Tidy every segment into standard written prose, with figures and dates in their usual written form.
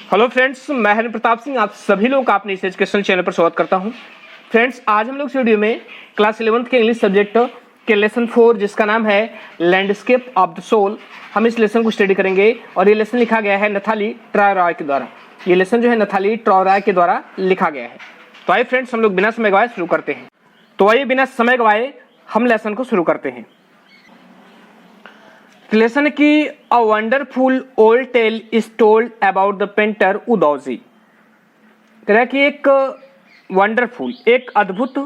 Hello friends, मैं हरिन प्रताप सिंह आप सभी लोगों का अपने इस एजुकेशनल चैनल पर स्वागत करता हूं। फ्रेंड्स, आज हम लोग इस वीडियो में क्लास 11th के इंग्लिश सब्जेक्ट के लेसन 4 जिसका नाम है लैंडस्केप ऑफ द सोल, हम इस लेसन को स्टडी करेंगे। और ये लेसन लिखा गया है नथाली ट्रॉय रॉय के द्वारा। ये लेसन जो है नथाली ट्रॉय रॉय के द्वारा लिखा गया है। तो आइए फ्रेंड्स, हम लोग बिना समय गवाए शुरू करते हैं। तो आइए बिना समय गवाए हम लेसन को शुरू करते हैं। लेसन की a wonderful old tale is told about the painter Wu Daozi. कह कि एक वंडरफुल, एक अद्भुत,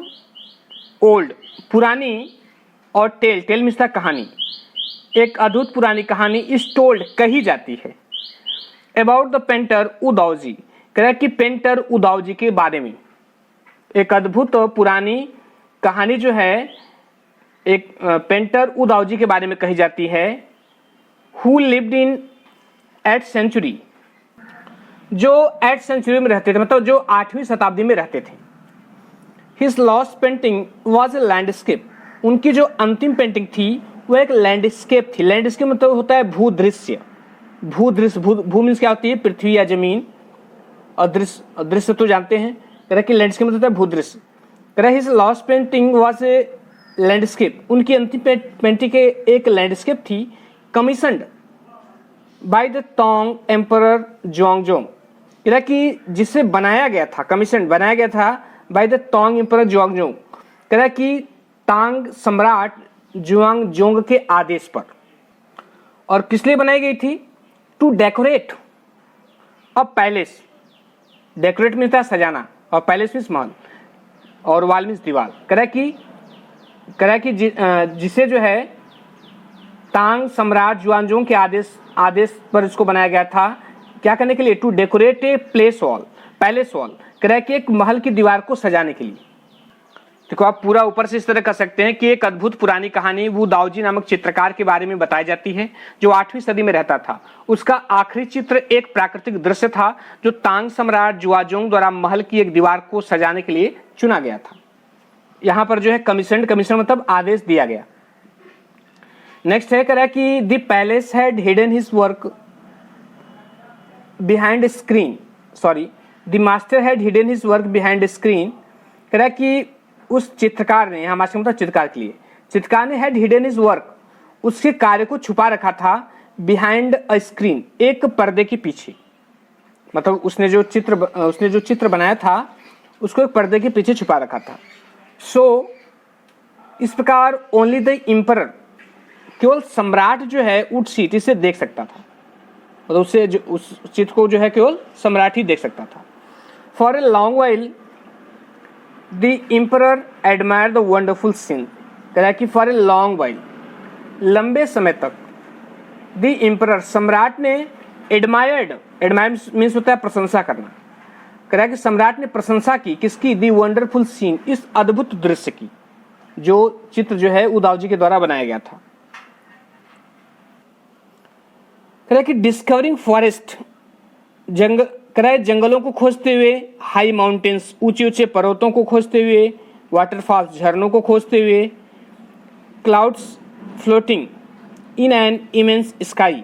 ओल्ड पुरानी, और टेल, टेल मीन्स कहानी, एक अद्भुत पुरानी कहानी इज टोल्ड कही जाती है अबाउट द पेंटर उदौजी। कह कि पेंटर उदौजी के बारे में एक अद्भुत पुरानी कहानी जो है एक पेंटर उदौजी के बारे में कही जाती है। Who lived in 8th century, जो 8th century में रहते थे, मतलब जो 8वीं शताब्दी में रहते थे। His last painting was a landscape, उनकी जो अंतिम पेंटिंग थी वो एक लैंडस्केप थी। लैंडस्केप मतलब होता है भूदृश्य। भूदृश्य, भू मीन्स क्या होती है? पृथ्वी या जमीन, और दृश्य, दृश्य तो जानते हैं। कह कि लैंडस्केप मतलब होता है भूदृश्य। कह his last painting was a landscape, उनकी अंतिम पेंटिंग एक लैंडस्केप थी, कमीशनड बाय द तोंग एम्परर जुआंगजोंग। कह कि जिसे बनाया गया था, कमीशन बनाया गया था बाय द तोंग एम्परर जुआंगजोंग। कह कि तांग सम्राट जुआंगजोंग के आदेश पर। और किस लिए बनाई गई थी? To decorate a palace. Decorate means था सजाना, और पैलेस मीन्स महल, और वाल मीन्स दीवार। कह कि जिसे जो है तांग सम्राट जुआंगजोंग के आदेश पर इसको बनाया गया था। क्या करने के लिए? To decorate a place wall, palace wall. कह कि एक महल की दीवार को सजाने के लिए। देखो, आप पूरा ऊपर से इस तरह कर सकते हैं कि एक अद्भुत पुरानी कहानी वू दाओजी नामक चित्रकार के बारे में बताई जाती है जो 8वीं सदी में रहता था। उसका आखिरी चित्र एक प्राकृतिक दृश्य था जो तांग सम्राट जुआंगजोंग द्वारा महल की एक दीवार को सजाने के लिए चुना गया था। यहाँ पर जो है कमीशन मतलब आदेश दिया गया। नेक्स्ट है, कह रहा है कि the palace had hidden his work behind screen, sorry the master had hidden his work behind screen. कह रहा है कि उस चित्रकार ने, यहाँ मास्टर मतलब चित्रकार के लिए, चित्रकार ने हैड हिडन हिज वर्क, उसके कार्य को छुपा रखा था, बिहाइंड अ स्क्रीन, एक पर्दे के पीछे। मतलब उसने जो चित्र बनाया था उसको एक पर्दे के पीछे छुपा रखा था। सो इस प्रकार ओनली द एम्परर, केवल सम्राट जो है उस सीट से देख सकता था, मतलब उससे जो उस चित्र को जो है केवल सम्राट ही देख सकता था। For a long while the emperor admire the wonderful scene. कह रहा कि फॉर ए लॉन्ग वाइल, लंबे समय तक, द एम्परर सम्राट ने एडमायर्ड मीन्स होता है प्रशंसा करना। कह रहा कि सम्राट ने प्रशंसा की, किसकी? द वंडरफुल सीन, इस अद्भुत दृश्य की, जो चित्र जो है उदावजी के द्वारा बनाया गया था। कह कि डिस्कवरिंग फॉरेस्ट, जंगलों को खोजते हुए, हाई माउंटेन्स, ऊंचे ऊंचे पर्वतों को खोजते हुए, वाटरफॉल्स, झरनों को खोजते हुए, clouds floating in an immense sky.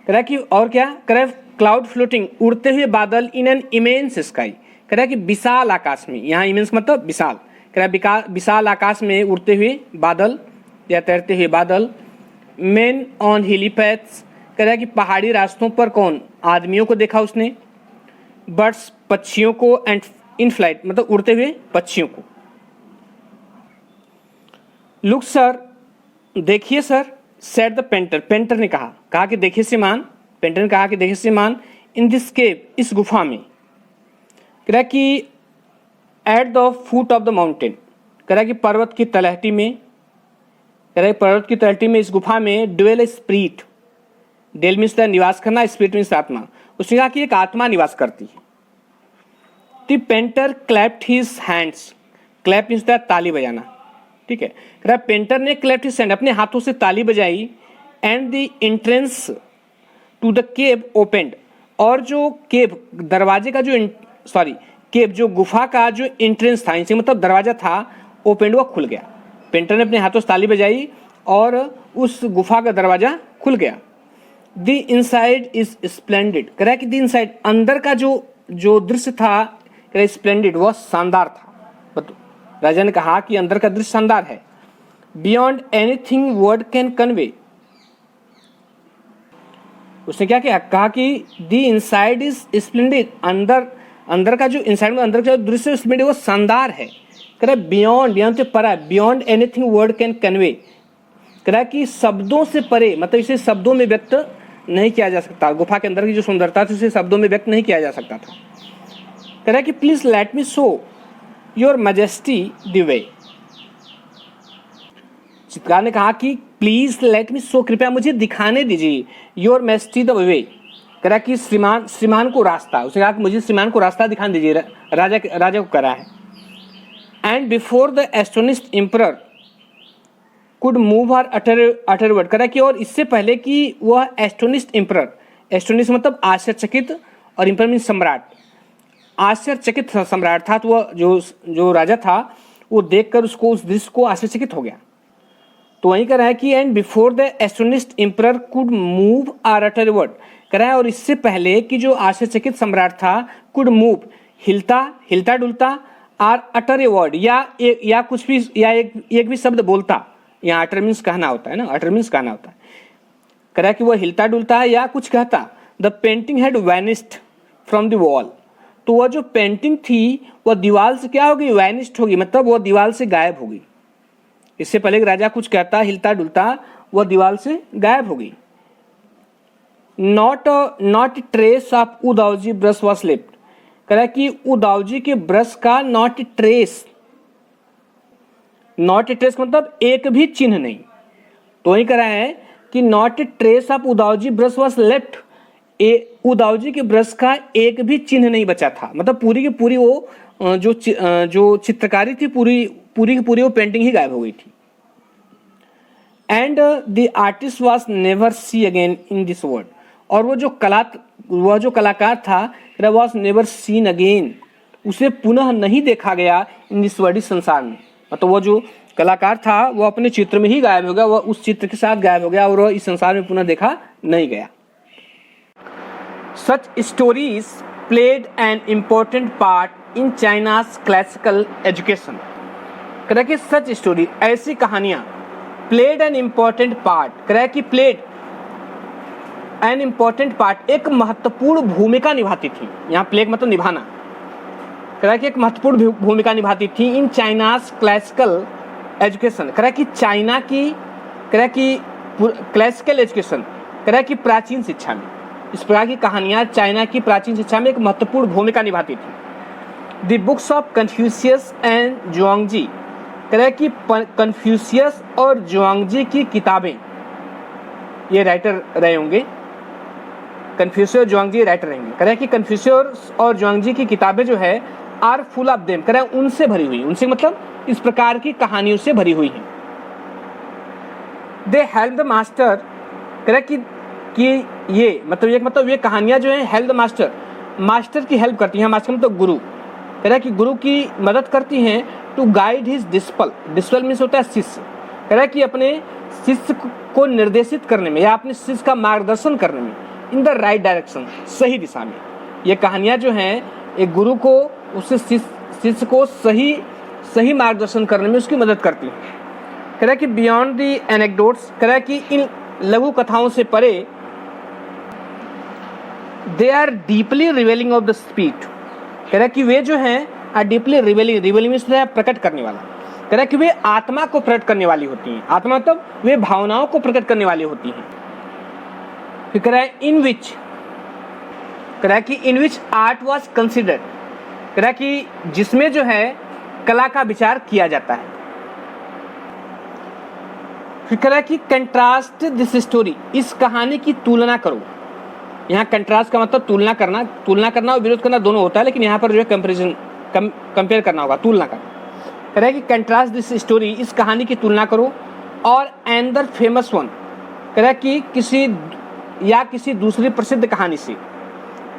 कह कि और क्या? कह क्लाउड फ्लोटिंग, उड़ते हुए बादल, इन एन इमेंस स्काई। कह कि विशाल आकाश में, यहाँ इमेंस मतलब विशाल, कह विशाल आकाश में उड़ते हुए बादल या तैरते हुए बादल। मेन ऑन हिली पैथ्स, कह रहा है कि पहाड़ी रास्तों पर कौन? आदमियों को देखा उसने। बर्ड्स, पक्षियों को, एंड इन फ्लाइट मतलब उड़ते हुए पक्षियों को। लुक सर, देखिए sir, said the painter, painter ने कहा कि देखिए श्रीमान, पेंटर ने कहा कि देखिए श्रीमान, इन दिस केव, इस गुफा में। कह रहा कि at the foot of the mountain, कह रहा कि पर्वत की तलहटी में, पर्वत की तलहटी में, इस गुफा में, dwell a spirit, dwell means निवास करना, स्पिरिट मीन्स आत्मा। उसने कहा कि एक आत्मा निवास करती है। The painter clapped his hands, clap means ताली बजाना, ठीक है। कह रहा पेंटर ने क्लैप्ड हिज हैंड, अपने हाथों से ताली बजाई, and the entrance to the cave opened, और जो केव, दरवाजे का जो केव, जो गुफा का जो एंट्रेंस था, इनसे मतलब दरवाजा था, ओपेंड, वो खुल गया। पेंटर ने अपने हाथों से ताली बजाई और उस गुफा का दरवाजा खुल गया। द इनसाइड इज स्प्लेंडेड, कह रहा है कि द इनसाइड अंदर का जो दृश्य था स्प्लेंडेड, वह शानदार था। राजा ने कहा कि अंदर का दृश्य शानदार है। Beyond anything word can convey, उसने क्या कहा कि द इनसाइड इज स्प्लेंडेड, अंदर का जो इनसाइड में अंदर का जो दृश्य स्प्लेंडेड वो शानदार है। कह रहा है बियॉन्ड, यहाँ से परा, beyond anything word can convey, कह रहा है कि शब्दों से परे, मतलब इसे शब्दों में व्यक्त नहीं किया जा सकता। गुफा के अंदर की जो सुंदरता थी उसे शब्दों में व्यक्त नहीं किया जा सकता था। कह रहा है कि please let me show your majesty the way, चित्रकार ने कहा कि प्लीज लेट मी शो, कृपया मुझे दिखाने दीजिए, योर मैजेस्टी द वे, कह रहा है कि श्रीमान को रास्ता, उसने कहा कि मुझे श्रीमान को रास्ता दिखाने दीजिए, राजा को करा है। And before the astonished emperor could move her utter word, करा कि और इससे पहले कि वह एस्टोनिश्ड एम्परर, एस्टोनिश मतलब आश्चर्यचकित और एम्परर मीन सम्राट, आश्चर्यचकित सम्राट था, तो वह जो राजा था वो देखकर उसको उस दृश्य को आश्चर्यचकित हो गया। तो वहीं कह रहा है कि and before the astonished emperor could move or utter word, कह रहा है और इससे पहले कि जो आश्चर्यचकित सम्राट था कुड मूव, हिलता डुलता, आर अटर ए वर्ड, या कुछ भी, या एक भी शब्द बोलता, यहाँ अटर मीन्स कहना होता है ना, अटर मीन्स कहना होता है। कह रहा है कि वह हिलता डुलता है या कुछ कहता। The painting had vanished from the wall, तो वह जो पेंटिंग थी वह दीवार से क्या होगी, वैनिस्ड होगी, मतलब वह दीवार से गायब होगी। इससे पहले कि राजा कुछ कहता, हिलता डुलता, वह दीवार से गायब हो गई। Not trace of Wu Daozi brush was left, कह रहा है कि उदावजी के ब्रश का नॉट ट्रेस मतलब एक भी चिन्ह नहीं। तो वही कह रहा है कि not trace of Wu Daozi brush was left, Wu Daozi के ब्रश का एक भी चिन्ह नहीं बचा था, मतलब पूरी की पूरी वो जो चित्रकारी थी पूरी की पूरी वो पेंटिंग ही गायब हो गई थी। And the artist was never see again in this world, और वो जो कलाकार था वॉज नेवर सीन अगेन, उसे पुनः नहीं देखा गया इन दिस वर्ल्ड, इस संसार में, मतलब वो जो कलाकार था वो अपने चित्र में ही गायब हो गया, वह उस चित्र के साथ गायब हो गया और इस संसार में पुनः देखा नहीं गया। Such stories played an important part in China's classical education, कह रहा कि सच स्टोरी, ऐसी कहानियां, प्लेड एन इम्पोर्टेंट पार्ट, कह रहा कि प्लेड एन इम्पोर्टेंट पार्ट, एक महत्वपूर्ण भूमिका निभाती थी। यहाँ प्लेग मतलब निभाना, कह रहा कि एक महत्वपूर्ण भूमिका निभाती थी इन चाइनाज क्लासिकल एजुकेशन, कह रहा कि चाइना की, कह रहा कि क्लासिकल एजुकेशन, कह रहा कि प्राचीन शिक्षा में, इस प्रकार की कहानियां चाइना की प्राचीन शिक्षा में एक महत्वपूर्ण भूमिका निभाती थी। The books of Confucius and Zhuangzi, कह रहा कि कन्फ्यूशियस और जुआंगजी की किताबें, ये राइटर रहे होंगे, कन्फ्यूशियस और जुआंगजी राइटर रहेंगे, कह रहा है कि कन्फ्यूशियस और जुआंगजी की किताबें जो है आर फुल ऑफ देम, कह रहा है उनसे भरी हुई, उनसे मतलब इस प्रकार की कहानियों से भरी हुई हैं। दे हेल्प द मास्टर, कह रहा है कि ये कहानियां जो है हेल्प द मास्टर की हेल्प करती हैं, मास्टर मतलब गुरु, कह रहा है कि गुरु की मदद करती हैं टू गाइड हिज डिस्पल मीन्स होता है शिष्य, कह रहा है कि अपने शिष्य को निर्देशित करने में या अपने शिष्य का मार्गदर्शन करने में, इन द राइट डायरेक्शन, सही दिशा में। ये कहानियां जो हैं एक गुरु को उससे शिष्य को सही मार्गदर्शन करने में उसकी मदद करती हैं। कह रहा है कि बियॉन्ड दी एनेक्डोट्स, कह रहा है कि इन लघु कथाओं से परे, they are deeply revealing of the spirit, कह रहा है कि वे जो हैं आर डीपली रिवेलिंग मीन्स प्रकट करने वाला, कह रहा है कि वे आत्मा को प्रकट करने वाली होती हैं, आत्मा मतलब वे भावनाओं को प्रकट करने वाली होती हैं। फिर कह रहा है इन विच आर्ट वॉज कंसिडर्ड, कह रहा है कि जिसमें जो है कला का विचार किया जाता है। फिर कह रहा है कि कंट्रास्ट दिस स्टोरी, इस कहानी की तुलना करो। यहाँ कंट्रास्ट का मतलब तुलना करना और विरोध करना दोनों होता है, लेकिन यहाँ पर जो है कंपेयर करना होगा, तुलना करना। कह रहा है कि कंट्रास्ट दिस स्टोरी, इस कहानी की तुलना करो, और एंदर फेमस वन, कह रहा है कि किसी दूसरी प्रसिद्ध कहानी से,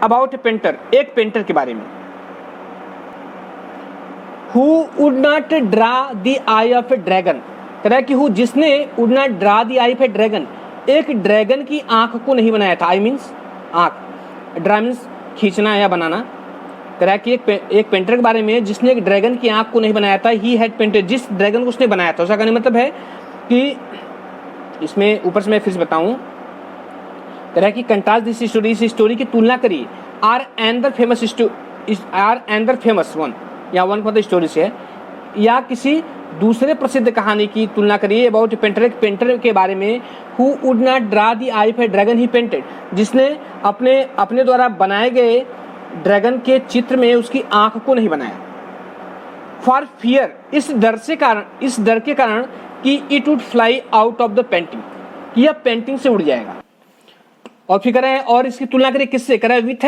अबाउट ए पेंटर, एक पेंटर के बारे में, who would not draw the eye of A dragon, कह रहा है कि जिसने would not draw the eye of A dragon, एक ड्रैगन की आंख को नहीं बनाया था। आई मीन्स आंख, ड्रा मीन्स खींचना या बनाना। कह रहा है कि एक पेंटर के बारे में जिसने एक ड्रैगन की आंख को नहीं बनाया था, ही हैड पेंटेड, जिस ड्रैगन को उसने बनाया था। उसका कहने मतलब है कि इसमें ऊपर से मैं फिर से बताऊं, कह रहा है कि कंट्रास्ट दिस स्टोरी, इस स्टोरी की तुलना करिए आर एंदर फेमस वन, या वन मतलब स्टोरी से है, या किसी दूसरे प्रसिद्ध कहानी की तुलना करिए अबाउट पेंटर, एक पेंटर के बारे में who would not draw the eye of A dragon he painted, जिसने अपने द्वारा बनाए गए ड्रैगन के चित्र में उसकी आंख को नहीं बनाया। फॉर फियर, इस डर के कारण कि it would fly out of the painting, कि यह पेंटिंग से उड़ जाएगा। और फिर कह रहा है, और इसकी तुलना करें किससे, कह रहा है with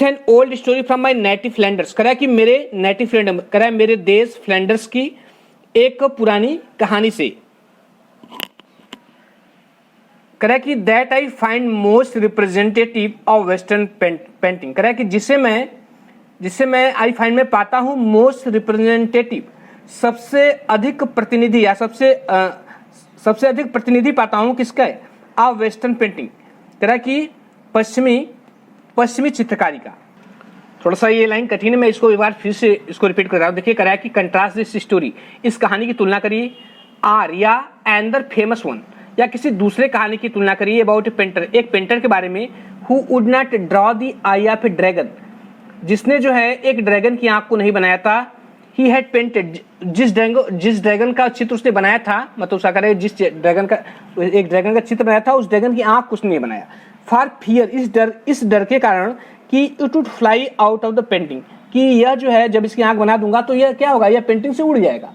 an old story from my native Flanders, कह रहा है कि मेरे नेटिव फ्लैंडर्स, कह रहा है मेरे देश फ्लैंडर्स की एक पुरानी कहानी से, कह रहा है कि that I find most representative of western painting, कह रहा है कि जिसे मैं आई फाइंड में पाता हूँ मोस्ट रिप्रेजेंटेटिव, सबसे अधिक प्रतिनिधि या सबसे अधिक प्रतिनिधि पाता हूँ किसका है, ऑफ वेस्टर्न पेंटिंग, कह रहा है कि पश्चिमी चित्रकारी का। थोड़ा सा ये लाइन कठिन है, मैं इसको एक बार फिर से इसको रिपीट कर रहा हूँ। देखिए कह रहा है कि कंट्रास्ट दिस स्टोरी, इस कहानी की तुलना करिए आर या एंदर फेमस वन, या किसी दूसरे कहानी की तुलना करिए अबाउट ए पेंटर, एक पेंटर के बारे में who would not draw the eye of A dragon, जिसने जो है एक ड्रैगन की आंख को नहीं बनाया था। ही हैड पेंटेड, जिस ड्रैगन का चित्र उसने बनाया था, मतलब उसका कह रहे जिस ड्रैगन का चित्र बनाया था, उस ड्रैगन की आंख कुछ नहीं बनाया। फॉर फियर, इस डर के कारण कि it would fly out of the painting, कि यह जो है जब इसकी आंख बना दूंगा तो यह क्या होगा, यह पेंटिंग से उड़ जाएगा।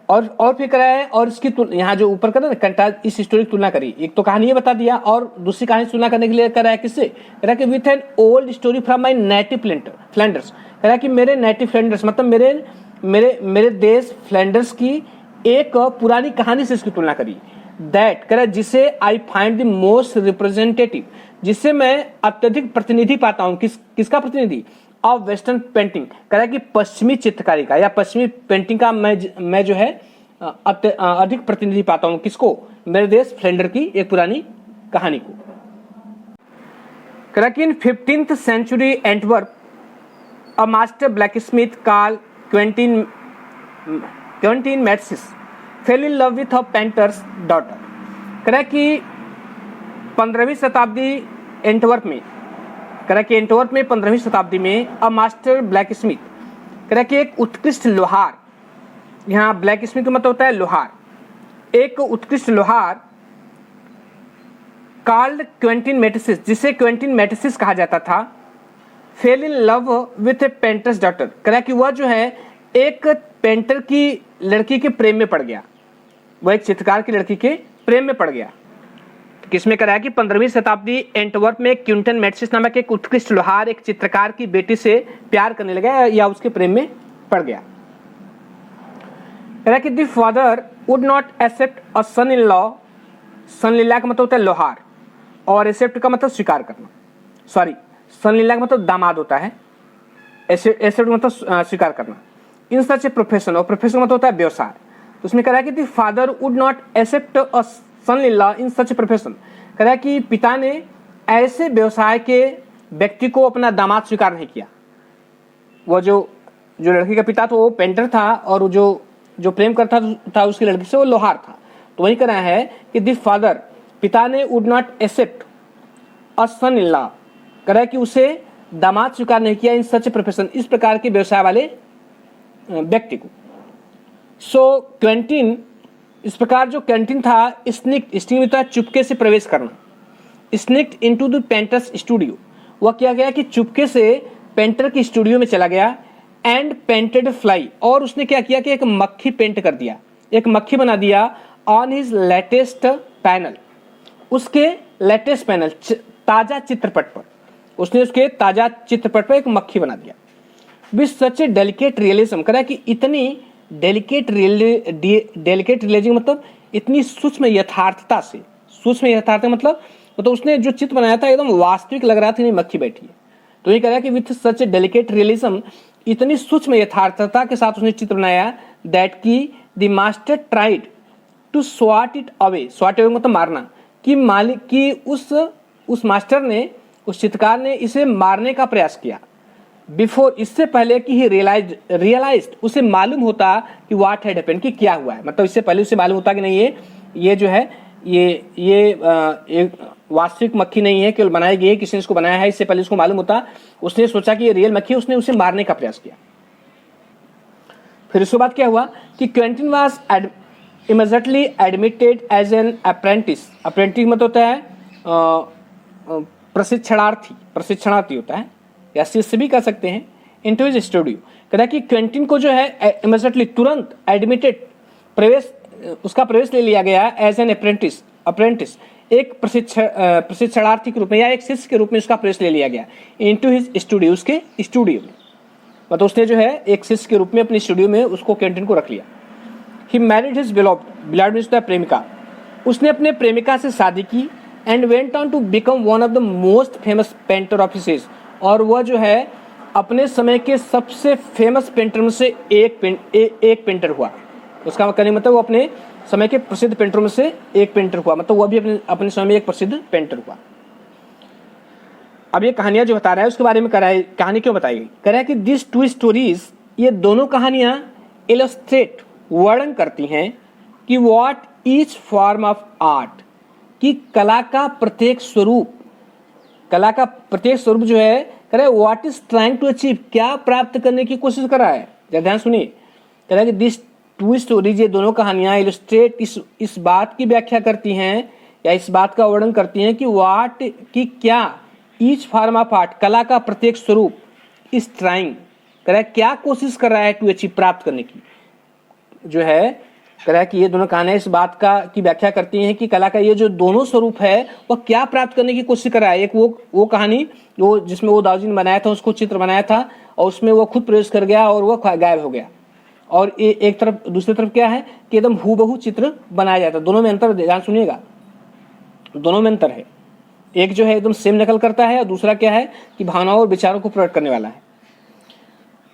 और फिर करा है, और इसकी यहाँ जो ऊपर करा ना कंट्रास्ट, इस स्टोरी की तुलना करी, एक तो कहानी ये बता दिया और दूसरी कहानी तुलना करने के लिए करा है किससे, कह रहा है कि with an old story from my native Flanders, कह रहा है कि मेरे नेटिव फ्लैंडर्स मतलब मेरे देश फ्लैंडर्स की एक पुरानी कहानी से इसकी तुलना करी। दैट, कह रहा है जिसे I find the most representative, जिससे मैं अत्यधिक प्रतिनिधि पाता हूँ, किसका प्रतिनिधि, ऑफ वेस्टर्न पेंटिंग, कह रहा है कि पश्चिमी चित्रकारी का या पश्चिमी पेंटिंग का मैं जो है अधिक प्रतिनिधि पाता हूँ, किसको, मेरे देश फ्लैंडर की एक पुरानी कहानी को। कह रहा कि इन 15th century Antwerp a master blacksmith called Quentin Matsys fell in love with a painter's daughter। कह रहा कि 15वीं शताब्दी एंटवर्प में, कह रहा कि एंटवर्प में 15वीं शताब्दी में अ मास्टर ब्लैक स्मिथ, कह रहा कि एक उत्कृष्ट लोहार, यहाँ ब्लैक स्मिथ का मतलब होता है लोहार, एक उत्कृष्ट लोहार कॉल्ड क्वेंटिन मैटिसिस, जिसे क्वेंटिन मैटिसिस कहा जाता था, fail in love with A painters daughter, कह रहा कि वह जो है एक पेंटर की लड़की के प्रेम में पड़ गया, वह एक चित्रकार की लड़की के प्रेम में पड़ गया। किसमें कह रहा है कि 15वीं शताब्दी एंटवर्प में क्विंटन मैटिसिस नामक एक उत्कृष्ट लोहार एक चित्रकार की बेटी से प्यार करने लगा या उसके प्रेम में पड़ गया। कह रहा कि the father would not accept a son in law, son in law का मतलब होता है लोहार, और एक्सेप्ट का मतलब स्वीकार करना, सॉरी सन इन लॉ का मतलब दामाद होता है, एक्सेप्ट मतलब स्वीकार करना। इन सच ए प्रोफेशन, और प्रोफेशन मतलब होता है व्यवसाय। तो उसमें कह रहा है कि the father would not accept a son in law in such a profession, कह रहा है कि पिता ने ऐसे व्यवसाय के व्यक्ति को अपना दामाद स्वीकार नहीं किया। वो जो लड़की का पिता था वो पेंटर था, और जो प्रेम करता था उसकी लड़की से वो लोहार था। तो वही कह रहा है कि द फादर, पिता ने would not accept a son in law, कह रहा है कि उसे दामाद स्वीकार नहीं किया इन सच ए प्रोफेशन, इस प्रकार के व्यवसाय वाले व्यक्ति को। सो क्वेंटिन, इस प्रकार जो क्वेंटिन था, स्निक्ड चुपके से प्रवेश करना, स्निक्ड इनटू द पेंटर्स स्टूडियो, वह किया गया कि चुपके से पेंटर की स्टूडियो में चला गया, एंड पेंटेड फ्लाई, और उसने क्या किया कि एक मक्खी पेंट कर दिया, एक मक्खी बना दिया ऑन हिज लेटेस्ट पैनल, उसके लेटेस्ट पैनल ताजा चित्रपट पर, उसने उसके ताजा चित्रपट पर एक मक्खी बना दिया। With such A delicate realism, कह रहा है कि इतनी डेलिकेट रियलिज्म मतलब इतनी सूक्ष्म यथार्थता से, सूक्ष्म यथार्थ मतलब उसने जो चित्र बनाया था एकदम वास्तविक लग रहा था, नहीं मक्खी बैठी है। तो ये कह रहा है कि with such A delicate realism, इतनी सूक्ष्म यथार्थता के साथ उसने चित्र बनाया, दैट की the master tried to swat it away, swat away मतलब मारना, कि मालिक की उस मास्टर ने, उस चित्रकार ने इसे मारने का प्रयास किया। बिफोर, इससे पहले कि ही रियलाइज्ड, उसे मालूम होता कि व्हाट हैड हैपेंड, कि क्या हुआ है। मतलब इससे पहले उसे मालूम होता कि नहीं ये जो है ये एक वास्तविक मक्खी नहीं है, केवल बनाई गई है, किसी ने इसको बनाया है। इससे पहले उसको मालूम होता, उसने सोचा कि ये रियल मक्खी है, उसने उसे मारने का प्रयास किया। फिर उसके बाद क्या हुआ कि Quentin was immediately admitted as an apprentice. Apprentice मतलब होता है प्रशिक्षणार्थी होता है, या शिष्य भी कह सकते हैं। इनटू हिज स्टूडियो, कहता है कि क्वेंटिन को जो है इमीडिएटली, तुरंत एडमिटेड, उसका प्रवेश ले लिया गया एज एन अप्रेंटिस, एक प्रशिक्षणार्थी के रूप में या एक शिष्य के रूप में उसका प्रवेश ले लिया गया इनटू हिज स्टूडियो, उसके स्टूडियो में। मतलब उसने जो है एक शिष्य के रूप में अपने स्टूडियो में उसको क्वेंटिन को रख लिया। He married his beloved means प्रेमिका, उसने अपने प्रेमिका से शादी की। And went on to become one of the most famous painter of his age, और वह जो है अपने समय के सबसे फेमस पेंटर में से एक पेंटर हुआ। उसका कहने मतलब वो अपने समय के प्रसिद्ध पेंटरों में से एक पेंटर हुआ, मतलब वह भी अपने समय में एक प्रसिद्ध पेंटर हुआ। अब ये कहानियां जो बता रहा है उसके बारे में कहानी क्यों बताई गई, कह रहा है कि दिस टू स्टोरीज, ये दोनों कहानियां इलस्ट्रेट, वर्णन करती हैं कि what each form of art, कि कला का प्रत्येक स्वरूप जो है, कह रहा है what is trying to achieve, क्या प्राप्त करने की कोशिश कर रहा है। जरा ध्यान सुनिए, कह रहा है कि दिस टू स्टोरीज, ये दोनों कहानियां इलस्ट्रेट, इस बात की व्याख्या करती हैं या इस बात का वर्णन करती हैं कि कि क्या ईच फॉर्म ऑफ आर्ट, कला का प्रत्येक स्वरूप, इस ट्राइंग, कह रहा है क्या कोशिश कर रहा है टू अचीव, प्राप्त करने की, जो है कह रहा है कि ये दोनों कहानियां इस बात की व्याख्या करती हैं कि कला का ये जो दोनों स्वरूप है वह क्या प्राप्त करने की कोशिश कर रहा है। एक वो कहानी वो जिसमें वो दाऊजी ने बनाया था, उसको चित्र बनाया था और उसमें वो खुद प्रवेश कर गया और वह गायब हो गया, और एक तरफ, दूसरी तरफ क्या है कि एकदम हूबहू चित्र बनाया जाता है। दोनों में अंतर, ध्यान सुनिएगा, दोनों में अंतर है। एक जो है एकदम सेम नकल करता है और दूसरा क्या है कि भावनाओं और विचारों को प्रकट करने वाला है।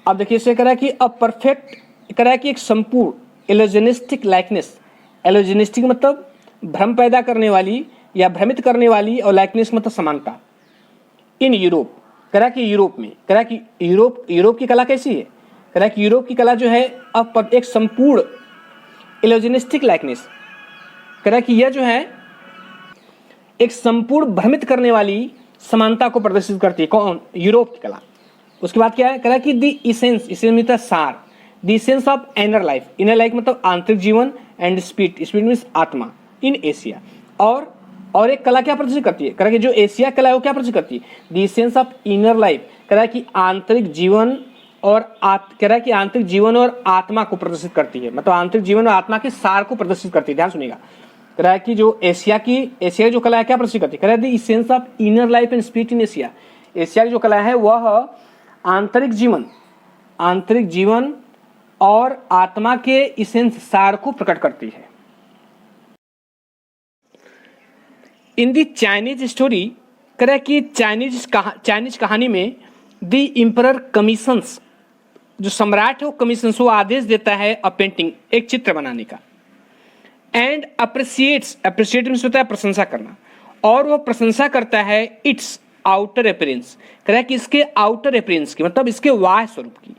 अब देखिए इसे कह रहा है कि अब परफेक्ट, कह रहा है कि एक संपूर्ण एलोजेनिस्टिक लाइकनेस, एलोजेनिस्टिक मतलब भ्रम पैदा करने वाली या भ्रमित करने वाली, और लाइकनेस मतलब समानता। इन यूरोप, कह रहा है कि यूरोप में, कह रहा है कि यूरोप की कला कैसी है, कह रहा है कि यूरोप की कला जो है अब एक संपूर्ण एलोजेनिस्टिक लाइकनेस, कह रहा है कि यह जो है एक संपूर्ण भ्रमित करने वाली समानता को प्रदर्शित करती है। कौन? यूरोप की कला। उसके बाद क्या है, कह रहा है कि द इसेंस मतलब सार, the essence of inner life, inner life मतलब आंतरिक जीवन, एंड स्पिरिट मीन्स आत्मा, इन एशिया। और एक कला क्या प्रदर्शित करती है, कह रहा है कि जो एशिया कला है वो क्या प्रदर्शित करती है, the essence of inner life, कह रहा है कि आंतरिक जीवन और कह रहा है कि आंतरिक जीवन और आत्मा को प्रदर्शित करती है, मतलब आंतरिक जीवन और आत्मा के सार को प्रदर्शित करती है। ध्यान सुनिएगा, कह रहा है कि जो एशिया की जो कला है क्या प्रदर्शित करती है, कह रहा है the essence of inner life and spirit in Asia. Asia की जो कला है वह आंतरिक जीवन और आत्मा के इसेंस, सार को प्रकट करती है। इन द चाइनीज स्टोरी, कह रहा है कि चाइनीज कहानी में द इम्परर कमीशंस, जो सम्राट है वो कमीशन, वो आदेश देता है अ पेंटिंग, एक चित्र बनाने का। एंड अप्रिशिएट मीन्स होता है प्रशंसा करना, और वह प्रशंसा करता है इट्स आउटर अपीयरेंस, कह रहा है कि इसके आउटर अपीयरेंस की, मतलब इसके बाह्य स्वरूप की।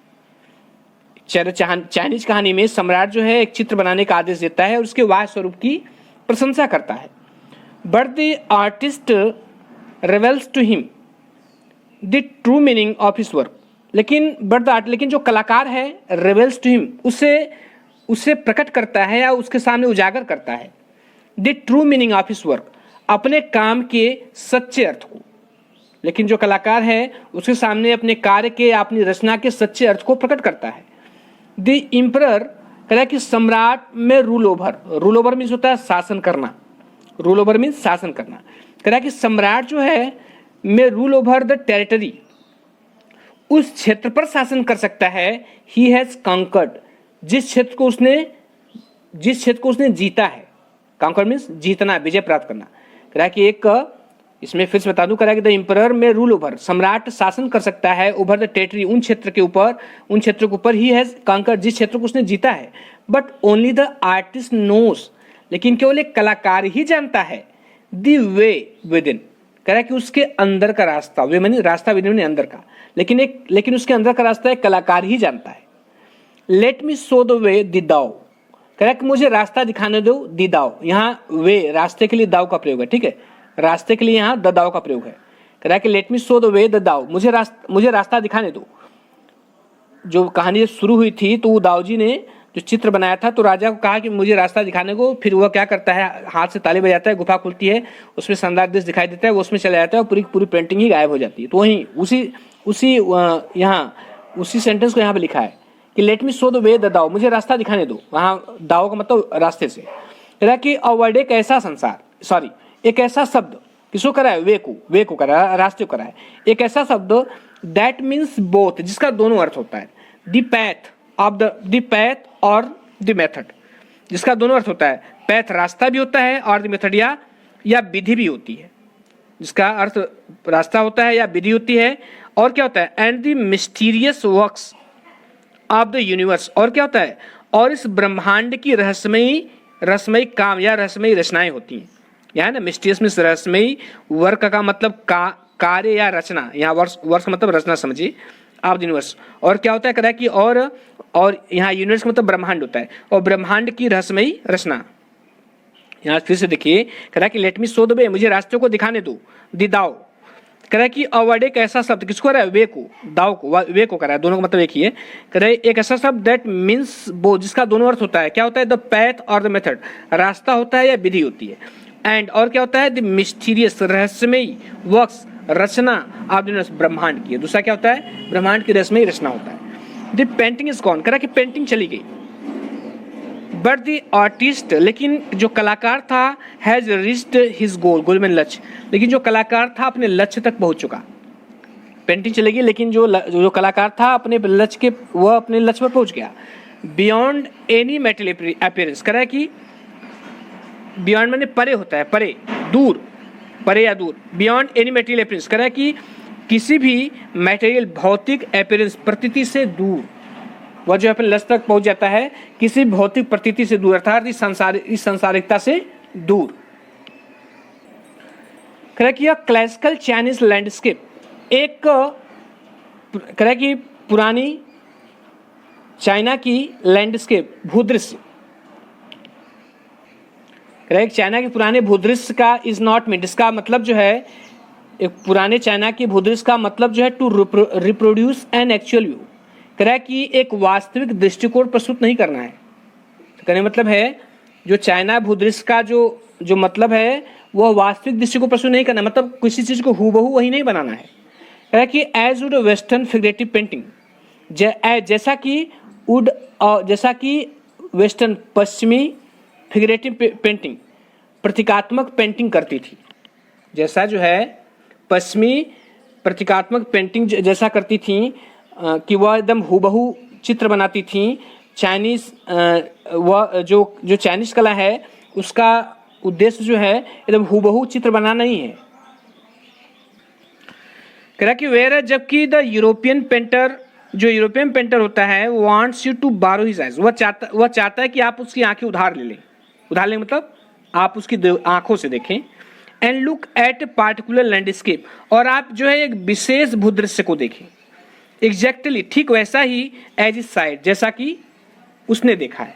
चाइनीज कहानी में सम्राट जो है एक चित्र बनाने का आदेश देता है और उसके बाह्य स्वरूप की प्रशंसा करता है। But the artist reveals to him the true meaning of his work, लेकिन जो कलाकार है रिवेल्स टू हिम, उसे प्रकट करता है या उसके सामने उजागर करता है the true meaning of his work, अपने काम के सच्चे अर्थ को। लेकिन जो कलाकार है उसके सामने अपने कार्य के, अपनी रचना के सच्चे अर्थ को प्रकट करता है। द इम्परर, कह रहा है कि सम्राट में रूल ओवर मीन्स होता है शासन करना, रूल ओवर मीन्स शासन करना। कह रहा है कि सम्राट जो है में रूल ओवर द टेरिटरी, उस क्षेत्र पर शासन कर सकता है। ही हैज कॉन्कर्ड, जिस क्षेत्र को उसने जीता है। कॉन्कर मीन्स जीतना, विजय प्राप्त करना। कह रहा है कि एक, इसमें फिर से बता दूं, कह रहा है कि द इम्परर में रूल ओवर, सम्राट शासन कर सकता है ओवर द टेरिटरी, उन क्षेत्र के ऊपर ही हैज कॉन्कर, जिस क्षेत्र को उसने जीता है। But only the artist knows, लेकिन केवल एक कलाकार ही जानता है द वे विद इन, कह रहा है कि उसके अंदर का रास्ता, वे मानी रास्ता विद इन अंदर का, लेकिन उसके अंदर का रास्ता एक कलाकार ही जानता है। Let me show the way the दाओ, कह रहा है कि मुझे रास्ता दिखाने दो द दाओ, यहाँ वे रास्ते के लिए दाओ का प्रयोग है, ठीक है, रास्ते के लिए यहाँ द दाओ का प्रयोग है। कह रहा है कि let me show the way the दाओ, मुझे रास्ता दिखाने दो। जो कहानी जब शुरू हुई थी तो वो दाऊ जी ने जो चित्र बनाया था तो राजा को कहा कि मुझे रास्ता दिखाने को, फिर वह क्या करता है, हाथ से ताली बजाता है, गुफा खुलती है, उसमें शानदार दृश्य दिखाई देता है, वो उसमें चला जाता है और पूरी पेंटिंग ही गायब हो जाती है। तो वहीं उसी सेंटेंस को यहाँ पे लिखा है कि let me show the way the दाओ, मुझे रास्ता दिखाने दो, वहाँ दाओ का मतलब रास्ते से। कह रहा कि अ वर्ड एक ऐसा एक ऐसा शब्द, किसको करा है, वे को करा है, रास्ते को करा है, एक ऐसा शब्द दैट मीन्स बोथ, जिसका दोनों अर्थ होता है, द पैथ और द मेथड, जिसका दोनों अर्थ होता है, पैथ रास्ता भी होता है और द मेथड या विधि भी होती है, जिसका अर्थ रास्ता होता है या विधि होती है। और क्या होता है, and the mysterious works of the universe, और क्या होता है, और इस ब्रह्मांड की रहस्यमयी काम या रहस्यमयी रचनाएं होती हैं। यहाँ ना मिस्टीरियस में रहस्यमयी, वर्क का मतलब कार्य या रचना, यहाँ वर्ष का मतलब रचना समझिए, ऑफ द यूनिवर्स। और क्या होता है, कह रहा है कि और यहाँ यूनिवर्स का मतलब ब्रह्मांड होता है, और ब्रह्मांड की रहस्यमयी रचना। यहाँ फिर से देखिए, कह रहा है कि let me show the way, मुझे रास्ते को दिखाने दो, द दाओ, कह रहा है कि अवर्ड एक ऐसा शब्द, किसको कह रहा है, वे को, दाओ को, वे को कह रहा है, दोनों का मतलब एक ही है। कह रहा है एक ऐसा शब्द दैट मीन्स बोथ, जिसका दोनों अर्थ होता है, क्या होता है, द पैथ और द मेथड, रास्ता होता है या विधि होती है, एंड और क्या होता है, द मिस्टीरियस रहस्यमयी वर्क्स, रचना ऑफ द यूनिवर्स, ब्रह्मांड की है। दूसरा क्या होता है, ब्रह्मांड की रहस्यमयी रचना होता है। द पेंटिंग इज गॉन, कह रहा है कि पेंटिंग चली गई, बट द आर्टिस्ट, लेकिन जो कलाकार था, हैज रीच्ड हिज गोल में लक्ष्य, लेकिन जो कलाकार था अपने लक्ष्य तक पहुंच चुका। पेंटिंग चली गई लेकिन जो कलाकार था अपने लक्ष्य के, वह अपने लक्ष्य पर पहुंच गया। बियॉन्ड एनी मेटेरियल अपीयरेंस, कह रहा है कि बियॉन्ड माने परे होता है, परे, दूर, परे या दूर, बियॉन्ड एनी मेटेरियल अपीयरेंस, कह रहा है कि किसी भी मेटेरियल भौतिक अपीयरेंस, प्रतीति से दूर, वह जो अपने लक्ष्य तक पहुंच जाता है किसी भौतिक प्रतीति से दूर, अर्थात इस सांसारिकता से दूर। कह रहा है कि यह क्लासिकल चाइनीज लैंडस्केप, एक कह रहा है कि पुरानी चाइना की लैंडस्केप, भूदृश्य, कह रहा है चाइना के पुराने भूदृश्य का इज नॉट मीट, इसका मतलब जो है, एक पुराने चाइना के भूदृश्य का मतलब जो है to reproduce an actual view, कह रहा है कि एक वास्तविक दृष्टिकोण प्रस्तुत नहीं करना है। कहने मतलब है जो चाइना भूदृश्य का जो मतलब है वह वास्तविक दृष्टिकोण प्रस्तुत नहीं करना, मतलब किसी चीज को हूबहू वही नहीं बनाना है। कह रहा है कि as would western figurative painting, जैसा कि वेस्टर्न पश्चिमी फिगरेटिव पेंटिंग प्रतीकात्मक पेंटिंग करती थी, जैसा जो है पश्चिमी प्रतीकात्मक पेंटिंग जैसा करती थी, कि वह एकदम हूबहू चित्र बनाती थी। चाइनीज वह जो चाइनीज कला है उसका उद्देश्य जो है एकदम हूबहू चित्र बनाना नहीं है। कह रहा कि वेयर, जबकि द यूरोपियन पेंटर होता है wants you to borrow his eyes, वह चाहता है कि आप उसकी आंखें उधार ले मतलब आप उसकी आंखों से देखें। And look at particular landscape, और आप जो है एक विशेष भूदृश्य को देखें। एग्जैक्टली, ठीक वैसा ही एज इज साइड, जैसा कि उसने देखा है।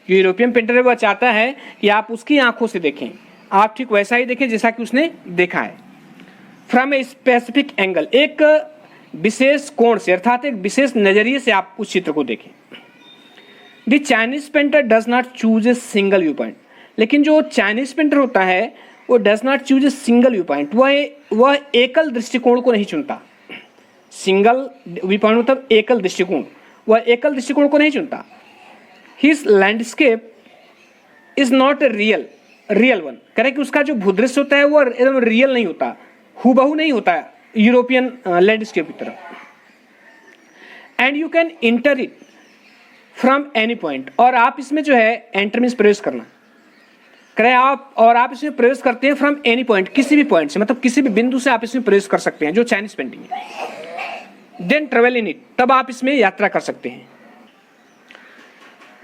जो यूरोपियन पेंटर है वह चाहता है कि आप उसकी आंखों से देखें, आप ठीक वैसा ही देखें जैसा कि उसने देखा है। फ्रॉम ए स्पेसिफिक एंगल, एक विशेष कोण से, अर्थात एक विशेष नजरिए से आप उस चित्र को देखें। The Chinese painter does not choose a single view point, लेकिन जो चाइनीज पेंटर होता है वो does not choose a single view point, वह एकल दृष्टिकोण को नहीं चुनता। सिंगल व्यू पॉइंट मतलब एकल दृष्टिकोण, वह एकल दृष्टिकोण को नहीं चुनता। His landscape is not a real one, कह रहे कि उसका जो भूदृश्य होता है वो एकदम रियल नहीं होता, हूबहू नहीं होता यूरोपियन लैंडस्केप की तरह। And you can inter it from any point, और आप इसमें जो है एंटर मीन्स प्रवेश करना, कह रहे आप इसमें प्रवेश करते हैं फ्रॉम एनी पॉइंट, किसी भी पॉइंट से, मतलब किसी भी बिंदु से आप इसमें प्रवेश कर सकते हैं, जो चाइनीज पेंटिंग है। देन ट्रेवल इन इट, तब आप इसमें यात्रा कर सकते हैं।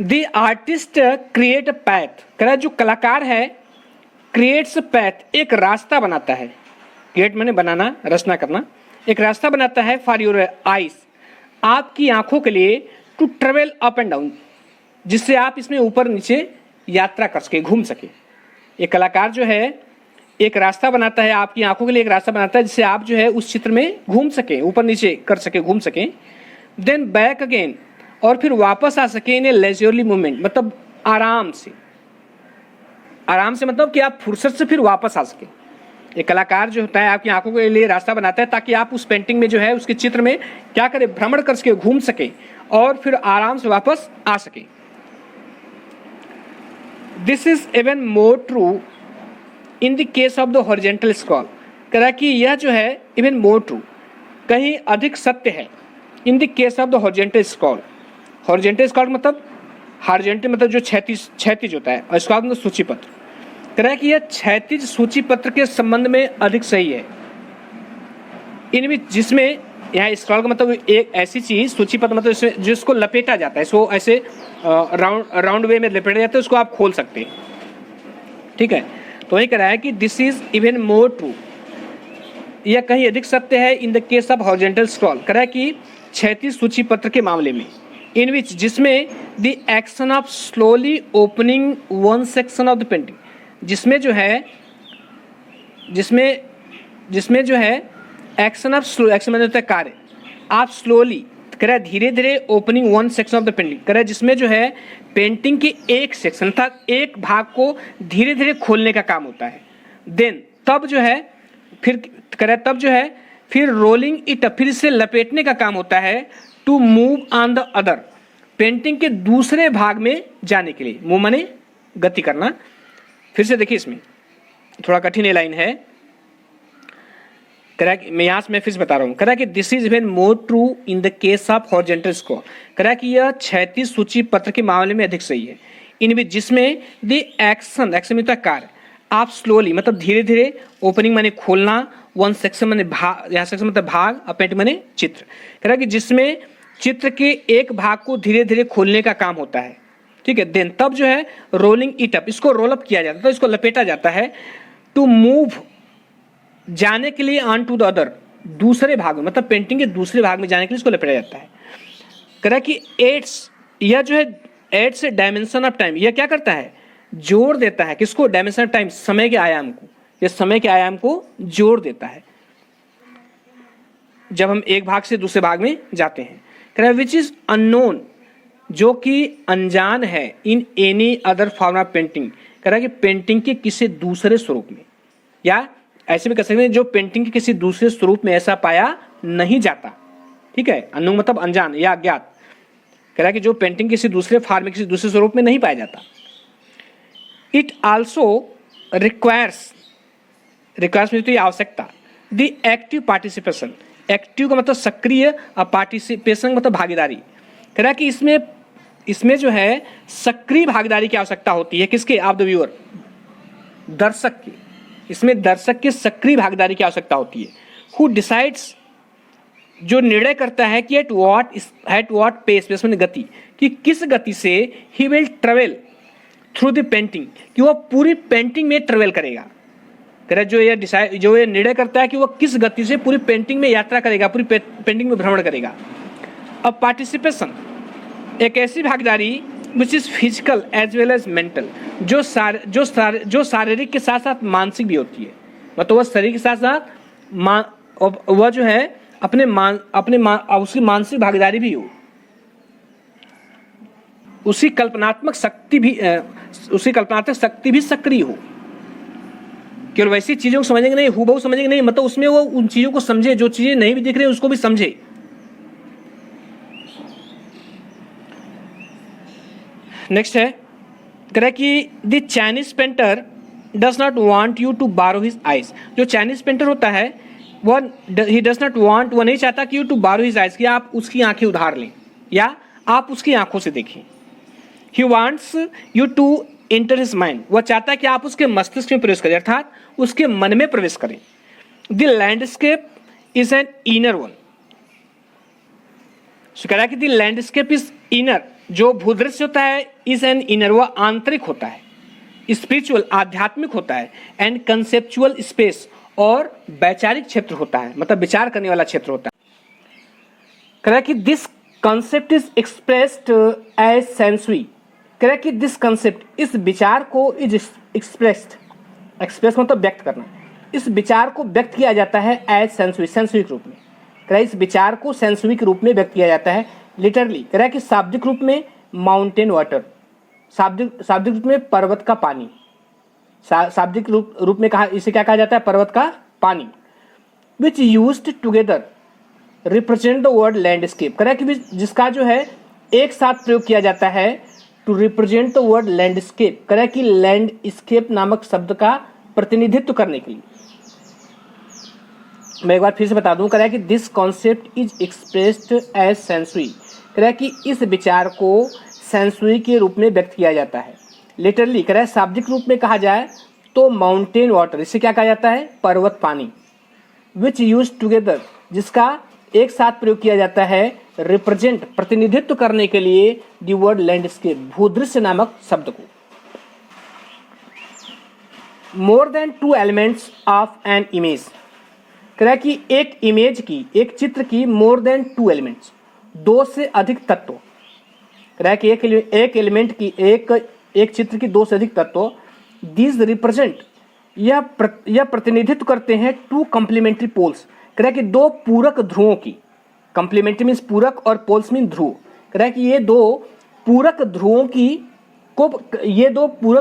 The artist create a path, कह रहा है जो कलाकार है क्रिएट्स पैथ, एक रास्ता बनाता है। क्रिएट मैंने बनाना, रचना करना, एक रास्ता बनाता है फॉर योर आइज, आपकी आंखों के लिए, to travel up and down, जिससे आप इसमें ऊपर नीचे यात्रा कर सके, घूम सके। एक कलाकार जो है एक रास्ता बनाता है, आपकी आंखों के लिए एक रास्ता बनाता है जिससे आप जो है उस चित्र में घूम सके, ऊपर नीचे कर सके, घूम सके। देन बैक अगेन, और फिर वापस आ सके इन ए लेजरली मूवमेंट, मतलब आराम से, आराम से मतलब कि आप फुर्सत से फिर वापस आ सके। एक कलाकार जो होता है आपकी आंखों के लिए रास्ता बनाता है ताकि आप उस पेंटिंग में जो है उसके चित्र में क्या करे, भ्रमण कर सके, घूम सके और फिर आराम से वापस आ सके। This is even more true in the case of the horizontal scroll, कह रहा है कि यह जो है इवन मोर ट्रू, कहीं अधिक सत्य है, in the case of the horizontal scroll. Horizontal scroll मतलब हॉरिजेंटल मतलब जो क्षैतिज होता है, और स्क्रॉल मतलब सूची पत्र। कह रहा है कि यह क्षैतिज सूची पत्र के संबंध में अधिक सही है, इनमें जिसमें यहाँ स्क्रॉल का मतलब एक ऐसी चीज, सूची पत्र मतलब जिसको लपेटा जाता है, इसको ऐसे राउंड वे में लपेटा जाता है, उसको आप खोल सकते हैं, ठीक है। तो वही कह रहा है कि this is even more true, यह कहीं अधिक सत्य है in the case of horizontal scroll, कह रहा है कि क्षैतिज सूची पत्र के मामले में, इन विच जिसमें the action of slowly opening one section of the painting, जिसमें जो है एक्शन ऑफ स्लो, एक्शन मतलब होता है कार्य, आप स्लोली, कह रहा है धीरे धीरे, opening one section of the painting, कह रहा है जिसमें जो है पेंटिंग के एक सेक्शन अर्थात एक भाग को धीरे धीरे खोलने का काम होता है। देन तब जो है फिर कह रहा है तब जो है फिर रोलिंग इट, फिर इसे लपेटने का काम होता है, to move on the other, painting के दूसरे भाग में जाने के लिए। मूव माने गति करना। फिर से देखिए, इसमें थोड़ा कठिन लाइन है, कह रहा है मैं यहाँ से मैं फिर बता रहा हूँ, कह रहा है कि this is even more true in the case of horizontal scroll, कह रहा है कि यह क्षैतिज सूची पत्र के मामले में अधिक सही है, इनमें जिसमें द एक्शन में तो कार्य, आप स्लोली मतलब धीरे धीरे, ओपनिंग माने खोलना, वन सेक्शन माने भाग, यहाँ सेक्शन मतलब भाग, पेंटिंग माने चित्र, कह रहा है कि जिसमें चित्र के एक भाग को धीरे धीरे खोलने का काम होता है, ठीक है। देन तब जो है रोलिंग इट अप, इसको रोल अप किया जाता है, तो इसको लपेटा जाता है, टू मूव जाने के लिए, ऑन टू द अदर दूसरे भाग में, मतलब पेंटिंग के दूसरे भाग में जाने के लिए इसको लपेटा जाता है। कह रहा है कि एड्स, यह जो है एड्स डायमेंशन ऑफ टाइम, यह क्या करता है, जोड़ देता है, किसको, डायमेंशन ऑफ टाइम, समय के आयाम को, यह समय के आयाम को जोड़ देता है जब हम एक भाग से दूसरे भाग में जाते हैं। कह रहा है विच इज अननोन, जो कि अनजान है, in any other form of painting, कह रहा है कि पेंटिंग के किसी दूसरे स्वरूप में, या ऐसे भी कह सकते हैं जो पेंटिंग के किसी दूसरे स्वरूप में ऐसा पाया नहीं जाता, ठीक है। अननोन मतलब अनजान या अज्ञात, कह रहा है कि जो पेंटिंग किसी दूसरे फॉर्म में, किसी दूसरे स्वरूप में नहीं पाया जाता। इट आल्सो रिक्वायर्स में आवश्यकता, द एक्टिव पार्टिसिपेशन, एक्टिव का मतलब सक्रिय, और पार्टिसिपेशन मतलब भागीदारी, कह रहा है कि इसमें जो है सक्रिय भागीदारी की आवश्यकता होती है, किसके, ऑफ द व्यूअर, दर्शक की, इसमें दर्शक की सक्रिय भागीदारी की आवश्यकता होती है। हु डिसाइड्स, जो निर्णय करता है कि एट व्हाट पेस में गति, कि किस गति से he will travel through the painting, कि वह पूरी पेंटिंग में ट्रेवल करेगा। कह रहा है जो ये निर्णय करता है कि वह किस गति से पूरी पेंटिंग में यात्रा करेगा, पूरी पेंटिंग में भ्रमण करेगा। अब पार्टिसिपेशन, एक ऐसी भागीदारी which is physical as well as mental, जो शारीरिक के साथ साथ मानसिक भी होती है, मतलब वह शरीर के साथ साथ वह जो है उसकी मानसिक भागीदारी भी हो, उसकी कल्पनात्मक शक्ति भी सक्रिय हो। केवल वैसी चीजों को समझेंगे नहीं, हूबहू समझेंगे नहीं, मतलब उसमें वो उन चीजों को समझे, जो चीजें नहीं भी दिख रही उसको भी समझे। नेक्स्ट है, कह रहा है कि the Chinese painter does not want you to borrow his eyes, जो चाइनीज पेंटर होता है वह ही डज नॉट वांट, वह नहीं चाहता कि you to borrow his eyes, कि आप उसकी आंखें उधार लें या आप उसकी आंखों से देखें। He wants you to enter his mind, वह चाहता है कि आप उसके मस्तिष्क में प्रवेश करें, अर्थात उसके मन में प्रवेश करें। The landscape is an inner one, कह रहा है कि द लैंडस्केप इज इनर, जो भूदृश्य होता है इज एन इनर, वह आंतरिक होता है, स्पिरिचुअल आध्यात्मिक होता है, एंड कंसेप्चुअल स्पेस और वैचारिक क्षेत्र होता है, मतलब विचार करने वाला क्षेत्र होता है। कह रहा है कि this concept is expressed as sensory, कह रहा है कि दिस कंसेप्ट, इस विचार को इज एक्सप्रेस्ड, एक्सप्रेस मतलब व्यक्त करना, इस विचार को व्यक्त किया जाता है एज सेंसरी, सेंसरी के रूप में। कह रहा है इस विचार को सेंसरी के रूप में व्यक्त किया जाता है लिटरली। कह रहा है कि शाब्दिक रूप में माउंटेन वाटर, शाब्दिक रूप में पर्वत का पानी, शाब्दिक रूप में कहा, इसे क्या कहा जाता है, पर्वत का पानी। Which used together represent the word landscape, कह रहा है कि जिसका जो है एक साथ प्रयोग किया जाता है to represent the word landscape, कह रहा है कि लैंडस्केप नामक शब्द का प्रतिनिधित्व करने के लिए। मैं एक बार फिर से बता दूं, कह रहा है कि this concept is expressed as sensory, कह रहा है कि इस विचार को सेंसरी के रूप में व्यक्त किया जाता है लिटरली। कह रहा है शाब्दिक रूप में कहा जाए तो माउंटेन वाटर, इसे क्या कहा जाता है, पर्वत पानी। विच यूज टुगेदर, जिसका एक साथ प्रयोग किया जाता है रिप्रेजेंट प्रतिनिधित्व करने के लिए द वर्ड लैंडस्केप, भूदृश्य नामक शब्द को। More than two elements of an image, कह रहा है कि एक इमेज की, एक चित्र की मोर देन टू एलिमेंट्स, दो से अधिक तत्व, कह रहा है कि एक एलिमेंट की, एक चित्र की दो से अधिक तत्व, दीज रिप्रेजेंट, यह प्रतिनिधित्व करते हैं टू कॉम्प्लीमेंट्री पोल्स, कह रहा है कि दो पूरक ध्रुवों की, कॉम्प्लीमेंट्री मीन्स पूरक और पोल्स मीन ध्रुव, कह रहा है कि ये दो पूरक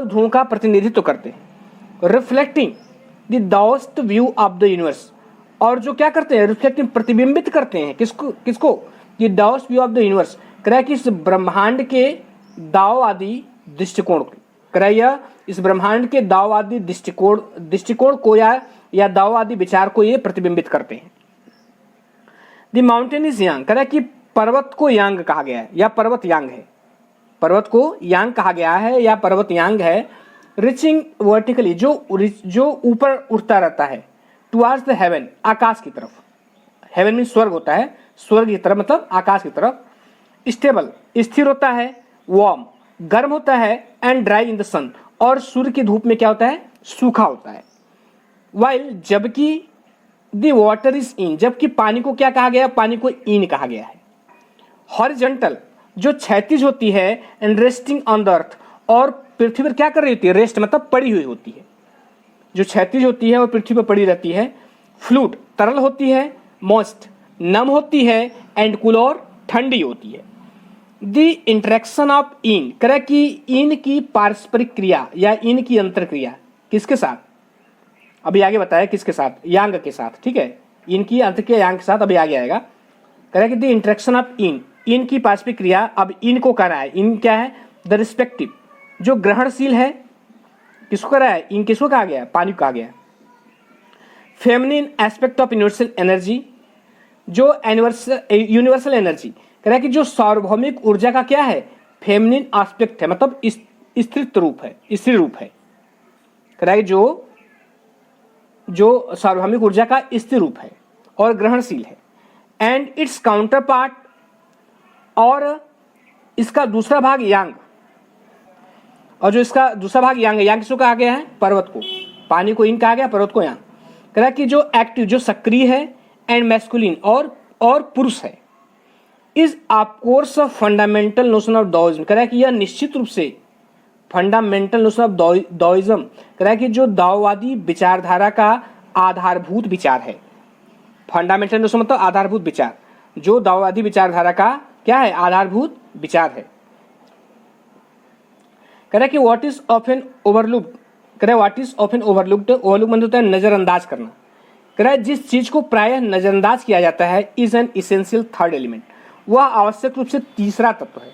ध्रुवों का प्रतिनिधित्व करते हैं। Reflecting the Daoist view of the universe, और जो क्या करते हैं, रिफ्लेक्टिंग प्रतिबिंबित करते हैं किसको, the Daoist view of the universe, कह रहा है कि इस ब्रह्मांड के दाओवादी दृष्टिकोण, कह रहा है यह इस ब्रह्मांड के दाओवादी दृष्टिकोण को या दाओवादी विचार को ये प्रतिबिंबित करते हैं। द माउंटेन इज यांग, कह रहा है कि पर्वत को यांग कहा गया है या पर्वत यांग है, पर्वत को यांग कहा गया है या पर्वत यांग है। रिचिंग वर्टिकली, जो ऊपर उठता रहता है, टुवार्ड्स द हेवन, आकाश की तरफ, हेवन मीन स्वर्ग होता है, स्वर्ग की तरफ मतलब आकाश की तरफ। स्टेबल, स्थिर होता है। वार्म, गर्म होता है। एंड ड्राई इन द सन, और सूर्य की धूप में क्या होता है, सूखा होता है। वाइल, जबकि द वाटर इज इन, जबकि पानी को क्या कहा गया, पानी को इन कहा गया है। हॉरिजॉन्टल, जो क्षैतिज होती है। And resting on the earth, और पृथ्वी पर क्या कर रही होती है, रेस्ट मतलब पड़ी हुई होती है, जो क्षैतिज होती है और पृथ्वी पर पड़ी रहती है। फ्लूइड, तरल होती है। मॉइस्ट, नम होती है। एंड कूल, और ठंडी होती है। द इंटरेक्शन ऑफ इन, कह रहा है कि इन की पारस्परिक क्रिया या इन की अंतर क्रिया किसके साथ, अभी आगे बताया किसके साथ, यांग के साथ, ठीक है, इन की अंतर क्रिया यांग के साथ अभी आगे आएगा। कह रहा है कि द इंटरेक्शन ऑफ इन की पारस्परिक क्रिया, अब इन को कर रहा है, इन क्या है, द रिस्पेक्टिव, जो ग्रहणशील है, किसको कर रहा है, इन किसको कहा गया, पानी को कहा गया। Feminine aspect of universal energy, जो यूनिवर्सल एनर्जी, कह रहा है कि जो सार्वभौमिक ऊर्जा का क्या है, फेमिनिन एस्पेक्ट है, मतलब स्त्री रूप है, स्त्री रूप है। कह रहा है जो सार्वभौमिक ऊर्जा का स्त्री रूप है और ग्रहणशील है। एंड इट्स काउंटर पार्ट, और इसका दूसरा भाग यांग, और जो इसका दूसरा भाग यांग है, यांग किसको कहा गया है, पर्वत को, पानी को इन कहा गया, पर्वत को यांग। कह रहा है कि जो एक्टिव, जो सक्रिय है। एंड मैस्कुलिन, और पुरुष है। Is of course of fundamental notion of Daoism, कह रहा है कि यह निश्चित रूप से फंडामेंटल नोशन ऑफ दाओइज्म, कह रहा है कि जो दाओवादी विचारधारा का आधारभूत विचार है। फंडामेंटल नोशन मतलब आधारभूत विचार, जो दाओवादी विचारधारा का क्या है, आधारभूत विचार है। कह रहा है कि व्हाट इज ऑफन ओवरलुक्ड, कह रहा है what is often overlooked, overlook मतलब होता है नजरअंदाज करना। कह रहा है जिस चीज को प्रायः नजरअंदाज किया जाता है, is an essential third element, वह आवश्यक रूप से तीसरा तत्व है।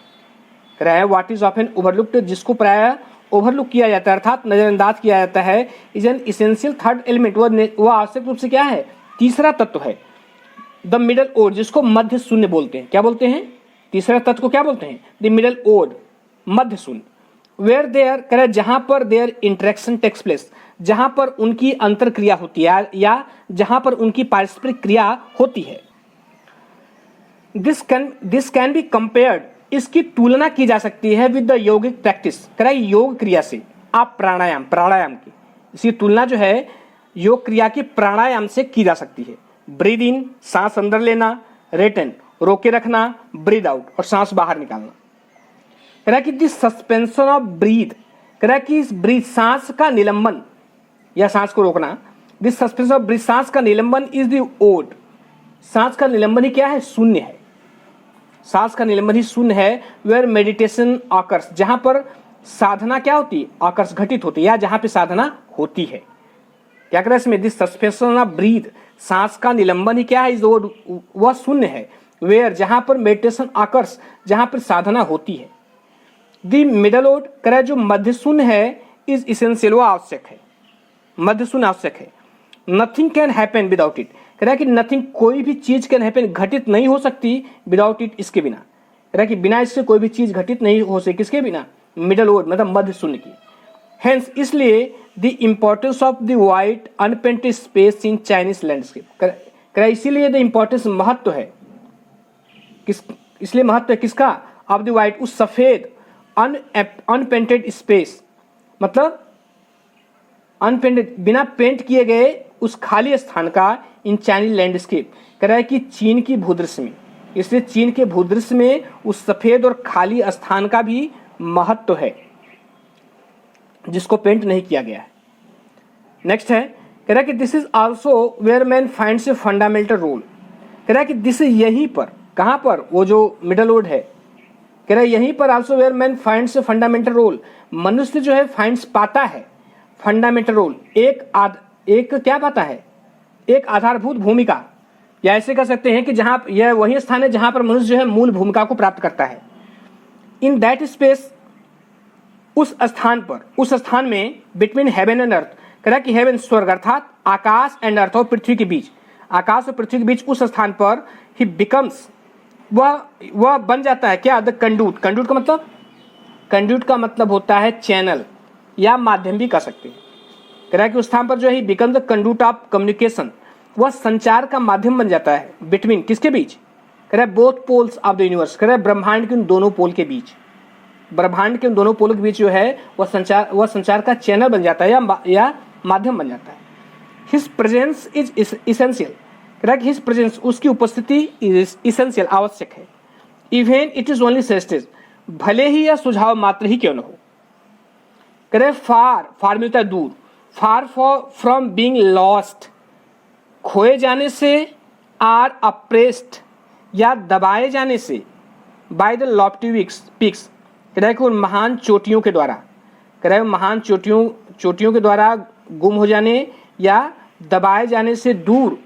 कह रहा है व्हाट इज ऑफन ओवरलुक्ड, जिसको प्रायः ओवरलुक किया जाता है अर्थात नजरअंदाज किया जाता है, is an essential third element, वह आवश्यक रूप से क्या है, तीसरा तत्व है। द मिडल ओड, जिसको मध्य शून्य बोलते हैं, क्या बोलते हैं, तीसरा तत्व को क्या बोलते हैं, द मिडल ओड, मध्य शून्य। वेयर देयर, कह रहा है जहां पर देयर इंटरेक्शन टेक्स प्लेस, जहां पर उनकी अंतर क्रिया होती है या जहां पर उनकी पारस्परिक क्रिया होती है। दिस कैन बी कंपेयर्ड इसकी तुलना की जा सकती है विद द योगिक प्रैक्टिस, करा योग क्रिया से, आप प्राणायाम की, इसकी तुलना जो है योग क्रिया की प्राणायाम से की जा सकती है। ब्रीद इन, सांस अंदर लेना, रिटेन, रोके रखना, ब्रीद आउट, और सांस बाहर निकालना। कह रहा कि दिस सस्पेंशन ऑफ ब्रीथ, कह रहा कि इस ब्रीथ, सांस का निलंबन या सांस को रोकना, दिस सस्पेंशन ऑफ ब्रीथ, सांस का निलंबन इज द ओड, सांस का निलंबन ही क्या है, शून्य है, सांस का निलंबन ही शून्य है। वेयर मेडिटेशन ऑकर्स, जहां पर साधना क्या होती है, ऑकर्स घटित होती है, या जहां पे साधना होती है। क्या कह रहा है इसमें, दिस सस्पेंशन ऑफ ब्रीथ, सांस का निलंबन ही क्या है, इज ओड, वह शून्य है। वेयर, जहां पर मेडिटेशन ऑकर्स, जहां पर साधना होती है। दी मिडल ओड, कह रहा है जो मध्य शून्य है, इज इसेंशियल, वो आवश्यक है, मध्य शून्य आवश्यक है। Nothing can happen without it, कह रहा है कि नथिंग, कोई भी चीज कैन हैपन, घटित नहीं हो सकती, विदाउट इट, इसके बिना। कह रहा है कि बिना इससे कोई भी चीज घटित नहीं हो सकती, किसके बिना, मिडल ओड मतलब मध्य शून्य की। हेंस, इसलिए the importance of the white unpainted space in Chinese landscape, कह रहा है इसीलिए द इम्पोर्टेंस, महत्व है, इसलिए महत्व है किसका, ऑफ द वाइट, उस सफेद अनपेंटेड स्पेस, मतलब अनपेंटेड, बिना पेंट किए गए उस खाली स्थान का, इन चाइनीज लैंडस्केप, कह रहा है कि चीन की भूदृश्य में, इसलिए चीन के भूदृश्य में उस सफेद और खाली स्थान का भी महत्व है, जिसको पेंट नहीं किया गया है। नेक्स्ट है, कह रहा है कि this is also where man finds a fundamental role, कह रहा है कि दिस यहीं पर, कहां पर, वो जो मिडल ओड है, कह रहा है यहीं पर also where man finds a fundamental role, मनुष्य जो है फाइंड्स, पाता है, फंडामेंटल रोल, एक क्या पाता है, एक आधारभूत भूमिका, या ऐसे कह सकते हैं कि जहां, यह वही स्थान है जहां पर मनुष्य जो है मूल भूमिका को प्राप्त करता है। इन दैट स्पेस, उस स्थान पर, उस स्थान में, बिटवीन हेवन एंड अर्थ, कह रहा कि हेवन स्वर्ग अर्थात आकाश, एंड अर्थ और पृथ्वी के बीच, आकाश और पृथ्वी के बीच उस स्थान पर, ही बिकम्स, वह बन जाता है क्या, द कंड्यूट, कंड्यूट का मतलब, कंड्यूट का मतलब होता है चैनल या माध्यम भी कह सकते हैं। कह रहा है कि उस स्थान पर जो है become the conduit of communication, वह संचार का माध्यम बन जाता है, बिटवीन, किसके बीच, कह रहा है both poles of the universe, कह रहा है ब्रह्मांड के उन दोनों पोल के बीच, ब्रह्मांड के उन दोनों पोलों के बीच जो है वह संचार का चैनल बन जाता है, या माध्यम बन जाता है। हिज प्रेजेंस इज इसेंशियल, कह रहा है कि हिज प्रेजेंस, उसकी उपस्थिति इज इसेंशियल, आवश्यक है। Even it is only suggested, भले ही यह सुझाव मात्र ही क्यों न हो। कह रहे फार मिलता है दूर, फार फ्रॉम बीइंग लॉस्ट, खोए जाने से, आर अप्रेस्ड, या दबाए जाने से, बाय द लॉफ्टी पिक्स, कह रहा है कि उन महान चोटियों के द्वारा, कह रहा है महान चोटियों के द्वारा गुम हो जाने या दबाए जाने से दूर।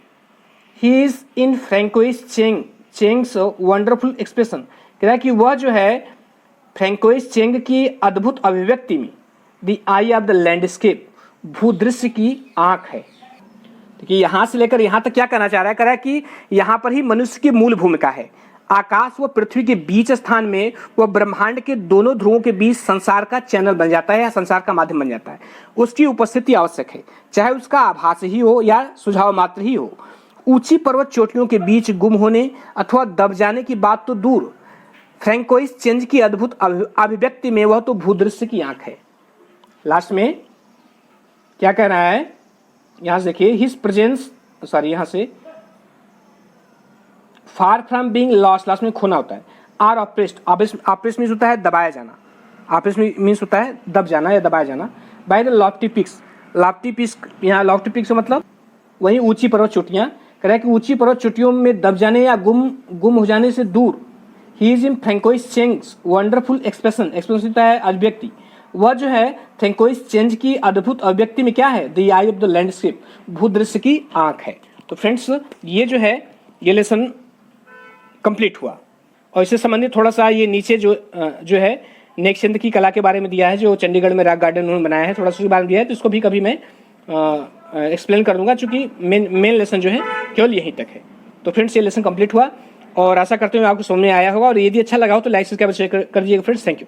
He is in Francois Cheng's wonderful expression, कह रहा है कि वह जो है फ्रैंकोइस चेंग की अद्भुत अभिव्यक्ति में, the eye of the landscape, भूदृश्य की आंख है। देखिए यहां से लेकर यहां तक क्या कहना चाह रहा है, कह रहा है कि यहां पर ही मनुष्य की मूल भूमिका है। आकाश व पृथ्वी के बीच स्थान में वह ब्रह्मांड के दोनों ध्रुवों के बीच संसार का चैनल बन जाता है या संसार का माध्यम बन जाता है। उसकी उपस्थिति आवश्यक है, चाहे उसका आभास ही हो या सुझाव मात्र ही हो। ऊंची पर्वत चोटियों के बीच गुम होने अथवा दब जाने की बात तो दूर, फ्रैंकोइस चेंज की अद्भुत अभिव्यक्ति में वह तो भूदृश्य की आंख है। लास्ट में क्या कह रहा है, यहां से देखिए, हिज प्रेजेंस, यहां से far from being lost, last में खोना होता है। आर ऑप्रेस्ड, ऑप्रेस्ड मीन्स होता है दबाया जाना, ऑप्रेस्ड मीन्स होता है दब जाना या दबाया जाना। By the lofty peaks, lofty peaks, यहाँ लॉफ्टी पिक्स मतलब वही ऊंची पर्वत चोटियां, कह रहा है कि ऊंची पर्वत चोटियों में दब जाने या गुम हो जाने से दूर। He is in Francois Cheng's wonderful expression, expression होता है अभिव्यक्ति, वह जो है फ्रैंकोइस चेंज की अद्भुत अभिव्यक्ति में क्या है, the eye of the landscape, भूदृश्य की आंख है। तो फ्रेंड्स ये जो है ये लेसन कंप्लीट हुआ, और इससे संबंधित थोड़ा सा ये नीचे जो है नेकचंद की कला के बारे में दिया है, जो चंडीगढ़ में रॉक गार्डन उन्होंने बनाया है, थोड़ा सा उसके बारे में दिया है, तो इसको भी कभी मैं एक्सप्लेन कर दूंगा, चूंकि मेन लेसन जो है केवल यहीं तक है। तो फ्रेंड्स ये लेसन कंप्लीट हुआ और आशा करते हुए आपको समझ में आया होगा, और यदि अच्छा लगा हो तो लाइक सब्सक्राइब शेयर कर दीजिएगा फ्रेंड्स। Thank you.